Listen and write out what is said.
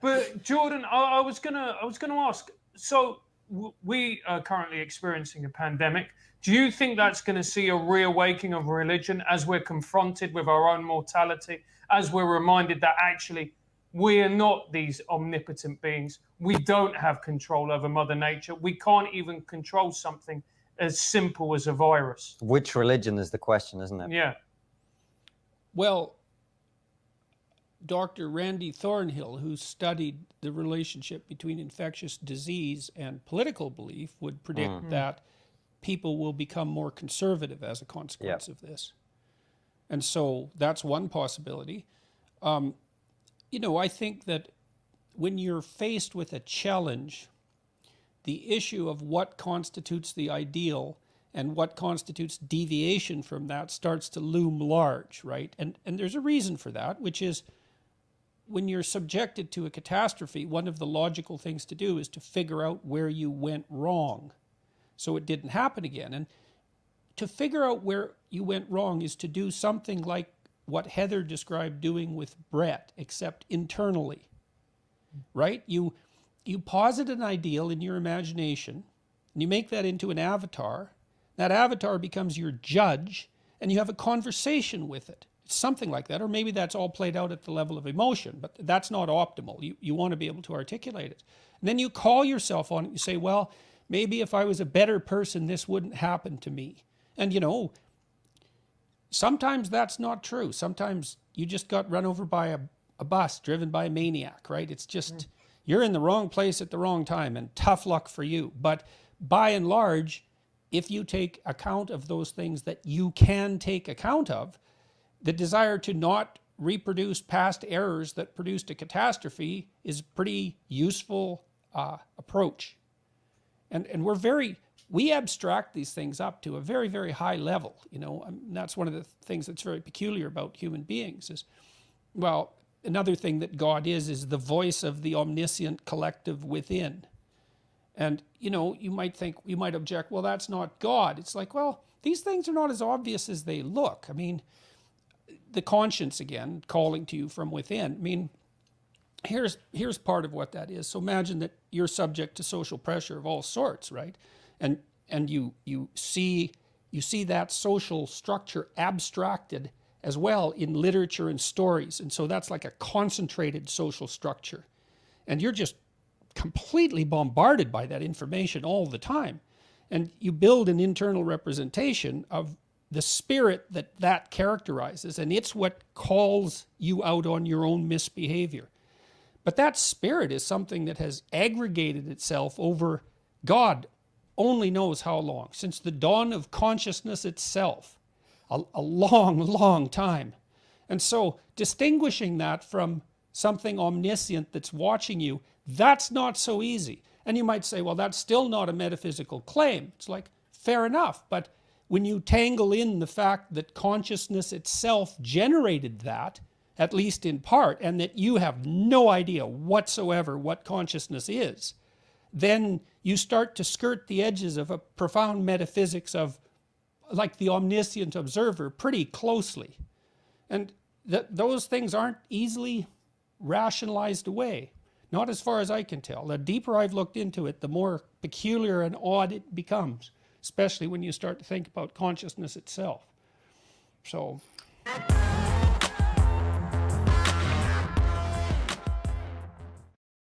But Jordan, I was gonna ask. So we are currently experiencing a pandemic. Do you think that's going to see a reawakening of religion as we're confronted with our own mortality, as we're reminded that actually we are not these omnipotent beings? We don't have control over Mother Nature. We can't even control something as simple as a virus. Which religion is the question, isn't it? Yeah. Well, Dr. Randy Thornhill, who studied the relationship between infectious disease and political belief, would predict that people will become more conservative as a consequence of this. And so that's one possibility. You know, I think that when you're faced with a challenge, the issue of what constitutes the ideal and what constitutes deviation from that starts to loom large, right? And there's a reason for that, which is when you're subjected to a catastrophe, one of the logical things to do is to figure out where you went wrong so it didn't happen again. And to figure out where you went wrong is to do something like what Heather described doing with Brett, except internally, right? You posit an ideal in your imagination, and you make that into an avatar. That avatar becomes your judge, and you have a conversation with it. It's something like that, or maybe that's all played out at the level of emotion, but that's not optimal. You want to be able to articulate it. And then you call yourself on it. You say, well, maybe if I was a better person, this wouldn't happen to me. And you know, sometimes that's not true. Sometimes you just got run over by a bus driven by a maniac, right? It's just, you're in the wrong place at the wrong time, and tough luck for you. But by and large, if you take account of those things that you can take account of, the desire to not reproduce past errors that produced a catastrophe is a pretty useful approach. And we abstract these things up to a very, very high level. You know, and that's one of the things that's very peculiar about human beings is, well, another thing that God is the voice of the omniscient collective within. And, you know, you might object, well, that's not God. It's like, well, these things are not as obvious as they look. I mean, the conscience, again, calling to you from within. I mean, here's part of what that is. So imagine that you're subject to social pressure of all sorts, right? And you see that social structure abstracted as well in literature and stories. And so that's like a concentrated social structure. And you're just completely bombarded by that information all the time. And you build an internal representation of the spirit that characterizes, and it's what calls you out on your own misbehavior. But that spirit is something that has aggregated itself over God only knows how long, since the dawn of consciousness itself, a long, long time. And so distinguishing that from something omniscient that's watching you, that's not so easy. And you might say, well, that's still not a metaphysical claim. It's like, fair enough, but when you tangle in the fact that consciousness itself generated that, at least in part, and that you have no idea whatsoever what consciousness is, then you start to skirt the edges of a profound metaphysics of, like the omniscient observer, pretty closely. And those things aren't easily rationalized away. Not as far as I can tell. The deeper I've looked into it, the more peculiar and odd it becomes, especially when you start to think about consciousness itself. So...